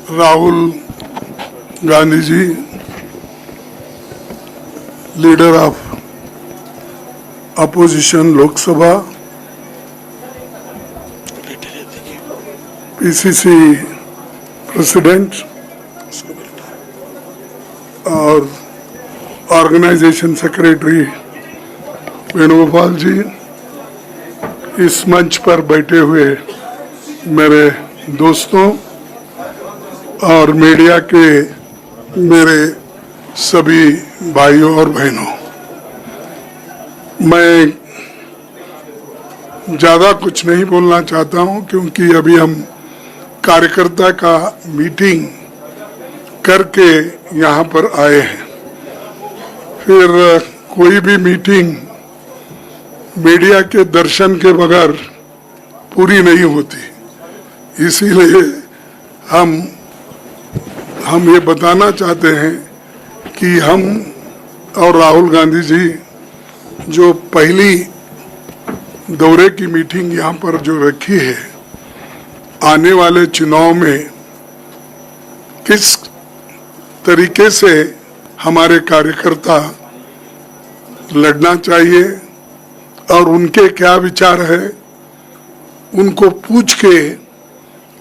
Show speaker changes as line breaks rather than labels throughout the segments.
Rahul Gandhi ji, leader of opposition Lok Sabha, PCC president और organisation secretary Venugopal ji, इस मंच पर बैठे हुए मेरे दोस्तों और मीडिया के मेरे सभी भाइयों और बहनों, मैं ज़्यादा कुछ नहीं बोलना चाहता हूं क्योंकि अभी हम कार्यकर्ता का मीटिंग करके यहाँ पर आए हैं। फिर कोई भी मीटिंग मीडिया के दर्शन के बगैर पूरी नहीं होती, इसीलिए हम ये बताना चाहते हैं कि हम और राहुल गांधी जी जो पहली दौरे की मीटिंग यहाँ पर जो रखी है, आने वाले चुनाव में किस तरीके से हमारे कार्यकर्ता लड़ना चाहिए और उनके क्या विचार है, उनको पूछ के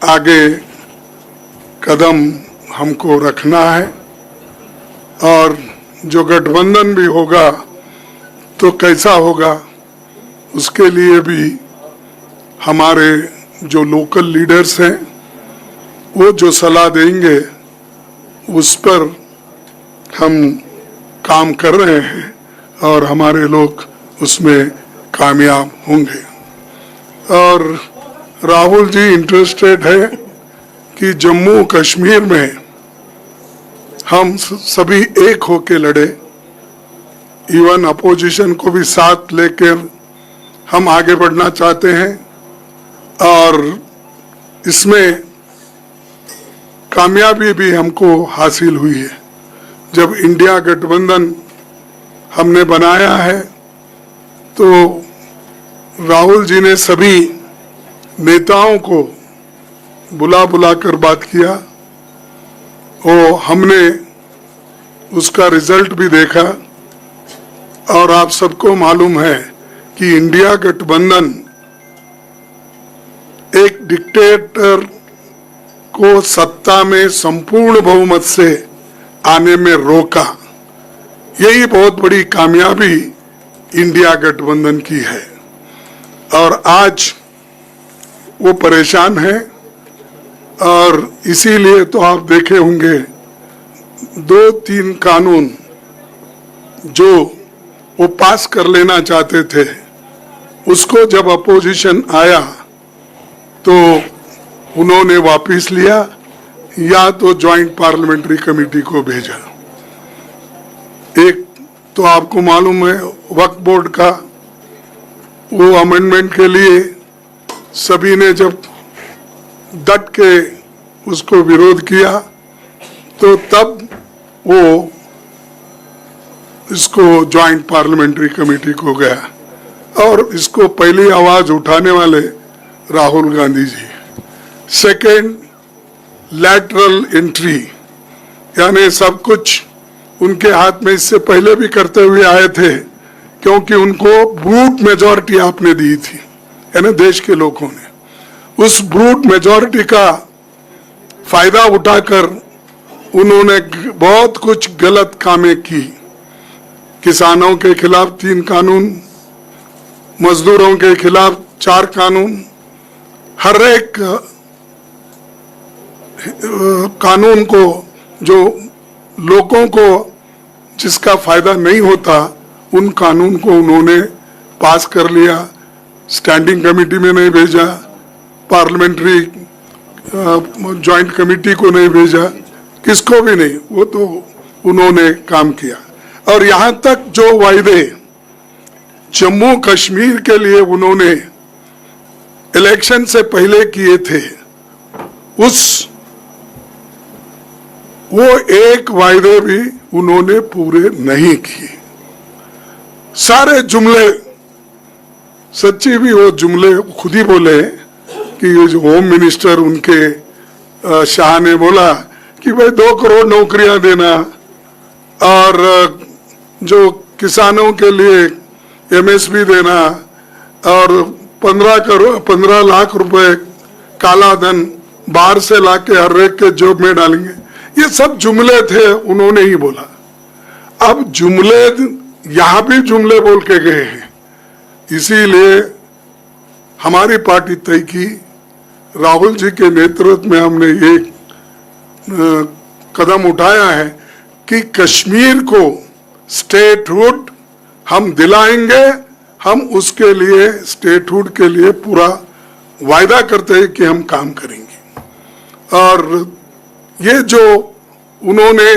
आगे कदम हमको रखना है। और जो गठबंधन भी होगा तो कैसा होगा, उसके लिए भी हमारे जो लोकल लीडर्स हैं वो जो सलाह देंगे उस पर हम काम कर रहे हैं और हमारे लोग उसमें कामयाब होंगे। और राहुल जी इंटरेस्टेड है कि जम्मू कश्मीर में हम सभी एक होके लड़े, इवन अपोजिशन को भी साथ लेकर हम आगे बढ़ना चाहते हैं और इसमें कामयाबी भी हमको हासिल हुई है। जब इंडिया गठबंधन हमने बनाया है तो राहुल जी ने सभी नेताओं को बुला कर बात किया और हमने उसका रिजल्ट भी देखा। और आप सबको मालूम है कि इंडिया गठबंधन एक डिक्टेटर को सत्ता में संपूर्ण बहुमत से आने में रोका। यही बहुत बड़ी कामयाबी इंडिया गठबंधन की है और आज वो परेशान है। और इसीलिए तो आप देखे होंगे 2-3 कानून जो वो पास कर लेना चाहते थे, उसको जब अपोजिशन आया तो उन्होंने वापस लिया या तो जॉइंट पार्लियामेंट्री कमेटी को भेजा। एक तो आपको मालूम है वक्फ बोर्ड का वो अमेंडमेंट के लिए सभी ने जब डट के उसको विरोध किया तो तब वो इसको जॉइंट पार्लियामेंट्री कमेटी को गया और इसको पहली आवाज उठाने वाले राहुल गांधी जी। सेकेंड, लैटरल एंट्री, यानी सब कुछ उनके हाथ में इससे पहले भी करते हुए आए थे क्योंकि उनको ब्रूट मेजॉरिटी आपने दी थी, यानी देश के लोगों ने उस ब्रूट मेजॉरिटी का फायदा उठाकर उन्होंने बहुत कुछ गलत कामें की। किसानों के खिलाफ 3 कानून, मजदूरों के खिलाफ 4 कानून, हर एक कानून को जो लोगों को जिसका फायदा नहीं होता उन कानून को उन्होंने पास कर लिया। स्टैंडिंग कमेटी में नहीं भेजा, पार्लियामेंट्री जॉइंट कमेटी को नहीं भेजा, किसको भी नहीं, वो तो उन्होंने काम किया। और यहाँ तक जो वायदे जम्मू कश्मीर के लिए उन्होंने इलेक्शन से पहले किए थे, वो एक वायदे भी उन्होंने पूरे नहीं किए। सारे जुमले, सच्ची भी वो जुमले खुद ही बोले कि ये जो होम मिनिस्टर उनके शाह ने बोला कि भाई 2 करोड़ नौकरियां देना और जो किसानों के लिए एमएसपी देना और 15 लाख रुपए काला धन बाहर से लाके हर एक के जेब में डालेंगे, ये सब जुमले थे, उन्होंने ही बोला। अब जुमले यहां भी जुमले बोल के गए हैं, इसीलिए हमारी पार्टी तय की, राहुल जी के नेतृत्व में हमने ये कदम उठाया है कि कश्मीर को स्टेटहुड हम दिलाएंगे। हम उसके लिए स्टेटहुड के लिए पूरा वायदा करते हैं कि हम काम करेंगे। और ये जो उन्होंने,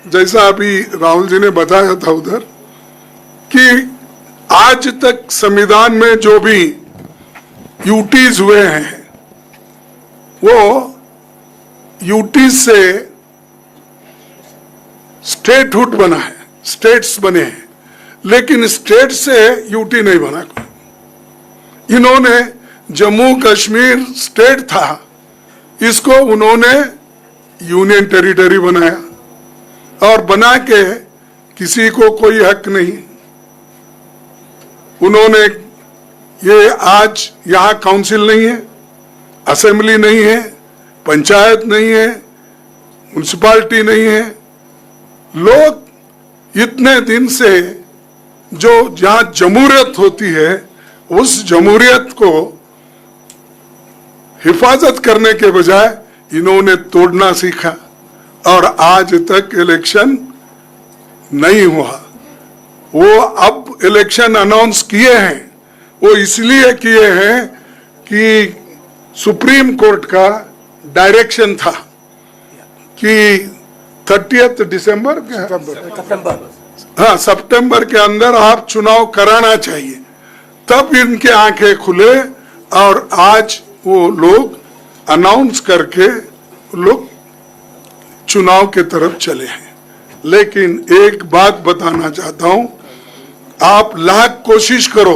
जैसा अभी राहुल जी ने बताया था उधर, कि आज तक संविधान में जो भी यूटीज हुए हैं वो यूटीज से स्टेटहुड बना है, स्टेट्स बने हैं, लेकिन स्टेट से यूटी नहीं बना कोई। इन्होंने जम्मू कश्मीर स्टेट था, इसको उन्होंने यूनियन टेरिटरी बनाया और बना के किसी को कोई हक नहीं। उन्होंने ये आज यहाँ काउंसिल नहीं है, असेंबली नहीं है, पंचायत नहीं है, म्युनिसिपैलिटी नहीं है। लोग इतने दिन से जो जहाँ जमहूरियत होती है उस जमहूरियत को हिफाजत करने के बजाय इन्होंने तोड़ना सीखा और आज तक इलेक्शन नहीं हुआ। वो अब इलेक्शन अनाउंस किए हैं, वो इसलिए किए हैं कि सुप्रीम कोर्ट का डायरेक्शन था कि 30 दिसंबर सितंबर के अंदर आप चुनाव कराना चाहिए, तब इनके आंखें खुले और आज वो लोग अनाउंस करके लोग चुनाव के तरफ चले हैं। लेकिन एक बात बताना चाहता हूं, आप लाख कोशिश करो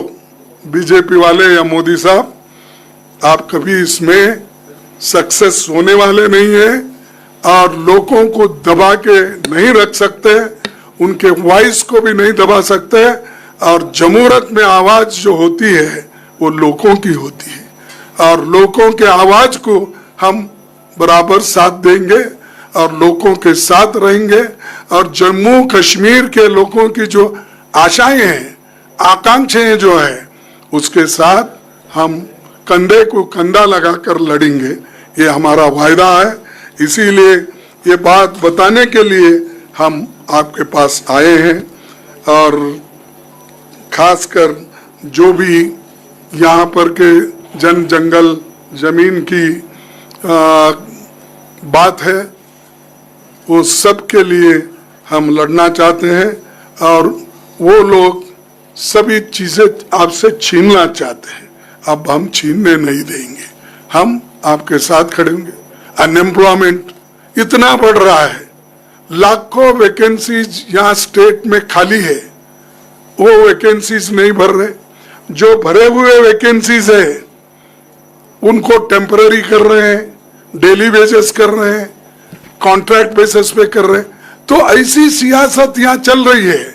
बीजेपी वाले या मोदी साहब, आप कभी इसमें सक्सेस होने वाले नहीं है और लोगों को दबा के नहीं रख सकते, उनके वॉइस को भी नहीं दबा सकते। और जमहूरियत में आवाज जो होती है वो लोगों की होती है और लोगों के आवाज को हम बराबर साथ देंगे और लोगों के साथ रहेंगे। और जम्मू कश्मीर के लोगों की जो आशाएं हैं, आकांक्षाएं जो है, उसके साथ हम कंधे को कंधा लगाकर लड़ेंगे, ये हमारा वायदा है। इसीलिए ये बात बताने के लिए हम आपके पास आए हैं और खासकर जो भी यहाँ पर के जंगल जमीन की बात है वो सब के लिए हम लड़ना चाहते हैं और वो लोग सभी चीजें आपसे छीनना चाहते हैं, अब हम छीनने नहीं देंगे, हम आपके साथ खड़े होंगे। अनएम्प्लॉयमेंट इतना बढ़ रहा है, लाखों वैकेंसीज यहाँ स्टेट में खाली है, वो वैकेंसीज नहीं भर रहे। जो भरे हुए वैकेंसीज है उनको टेम्पररी कर रहे हैं, डेली बेसिस कर रहे हैं, कॉन्ट्रैक्ट बेसिस पे कर रहे हैं। तो ऐसी सियासत यहाँ चल रही है,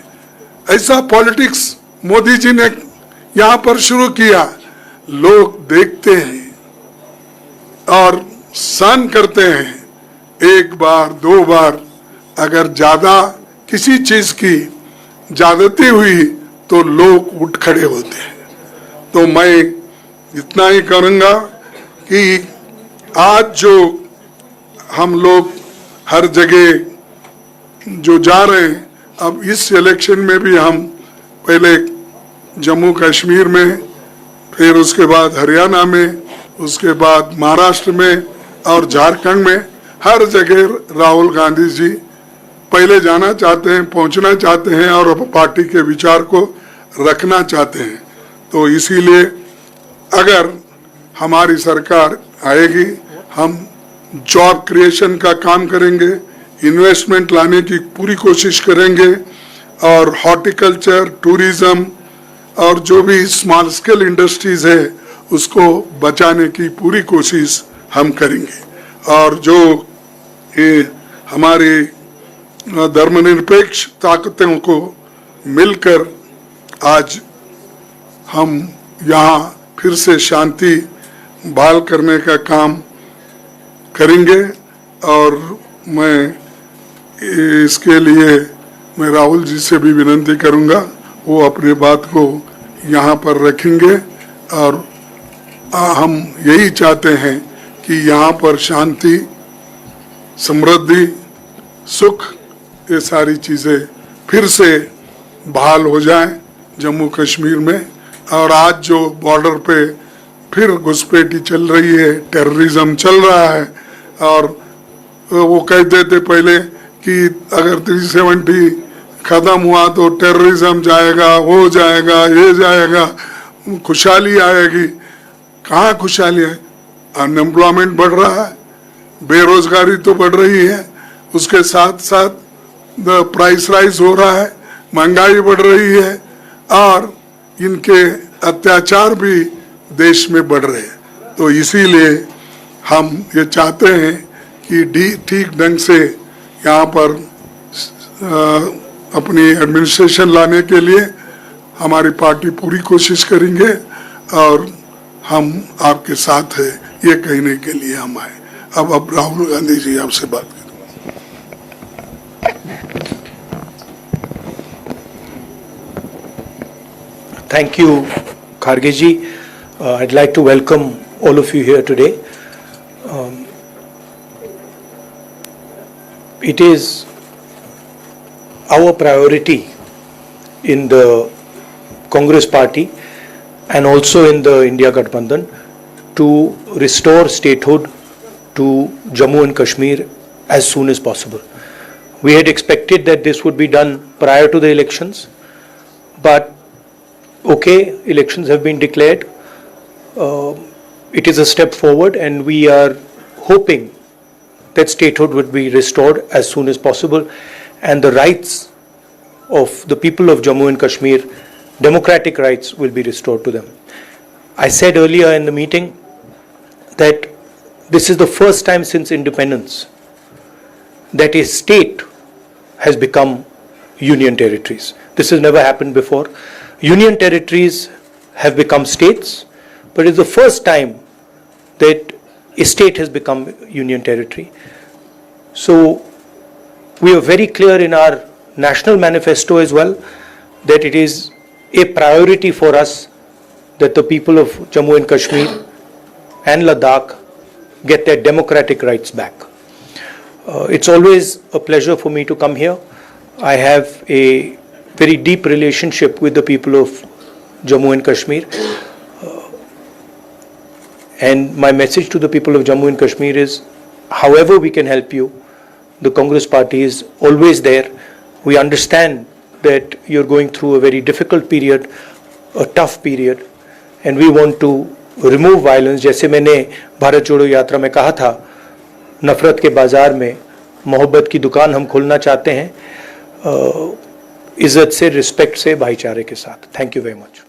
ऐसा पॉलिटिक्स मोदी जी ने यहाँ पर शुरू किया। लोग देखते हैं और सहन करते हैं, एक बार 2 बार अगर ज्यादा किसी चीज की ज्यादती हुई तो लोग उठ खड़े होते हैं। तो मैं इतना ही करूंगा कि आज जो हम लोग हर जगह जो जा रहे हैं, अब इस इलेक्शन में भी हम पहले जम्मू कश्मीर में, फिर उसके बाद हरियाणा में, उसके बाद महाराष्ट्र में और झारखंड में, हर जगह राहुल गांधी जी पहले जाना चाहते हैं, पहुंचना चाहते हैं और पार्टी के विचार को रखना चाहते हैं। तो इसीलिए अगर हमारी सरकार आएगी, हम जॉब क्रिएशन का काम करेंगे, इन्वेस्टमेंट लाने की पूरी कोशिश करेंगे और हॉर्टिकल्चर, टूरिज्म और जो भी स्मॉल स्केल इंडस्ट्रीज है उसको बचाने की पूरी कोशिश हम करेंगे। और जो ये हमारी धर्मनिरपेक्ष ताकतों को मिलकर आज हम यहाँ फिर से शांति बहाल करने का काम करेंगे। और मैं इसके लिए मैं राहुल जी से भी विनती करूंगा, वो अपनी बात को यहाँ पर रखेंगे। और हम यही चाहते हैं कि यहाँ पर शांति, समृद्धि, सुख, ये सारी चीज़ें फिर से बहाल हो जाएं जम्मू कश्मीर में। और आज जो बॉर्डर पे फिर घुसपैठी चल रही है, टेररिज्म चल रहा है, और वो कहते थे पहले कि अगर 370 खत्म हुआ तो टेररिज्म जाएगा, हो जाएगा, ये जाएगा, खुशहाली आएगी। कहाँ खुशहाली है? अनएम्प्लॉयमेंट बढ़ रहा है, बेरोजगारी तो बढ़ रही है, उसके साथ साथ प्राइस राइज हो रहा है, महंगाई बढ़ रही है, और इनके अत्याचार भी देश में बढ़ रहे हैं। तो इसीलिए हम ये चाहते हैं कि ठीक ढंग से यहाँ पर अपनी एडमिनिस्ट्रेशन लाने के लिए हमारी पार्टी पूरी कोशिश करेंगे, और हम आपके साथ है ये कहने के लिए हम आए। अब राहुल गांधी जी आपसे बात करें।
Thank you, Kharge ji. I'd like to welcome all of you here today. It is our priority in the Congress party and also in the India Gathbandhan to restore statehood to Jammu and Kashmir as soon as possible. We had expected that this would be done prior to the elections, but okay, elections have been declared. It is a step forward, and we are hoping that statehood would be restored as soon as possible, and the rights of the people of Jammu and Kashmir, democratic rights, will be restored to them. I said earlier in the meeting that this is the first time since independence that a state has become union territories. This has never happened before. Union territories have become states, but it's the first time that a state has become union territory. So we are very clear in our national manifesto as well that it is a priority for us that the people of Jammu and Kashmir and Ladakh get their democratic rights back. It's always a pleasure for me to come here. I have a very deep relationship with the people of Jammu and Kashmir, and my message to the people of Jammu and Kashmir is, however we can help you, the Congress party is always there. We understand that you're going through a very difficult period, a tough period, and we want to remove violence. जैसे मैंने भारत जोड़ो यात्रा में कहा था, नफरत के बाजार में मोहब्बत की दुकान हम खोलना चाहते हैं, इज्जत से, रिस्पेक्ट से, भाईचारे के साथ. Thank you very much.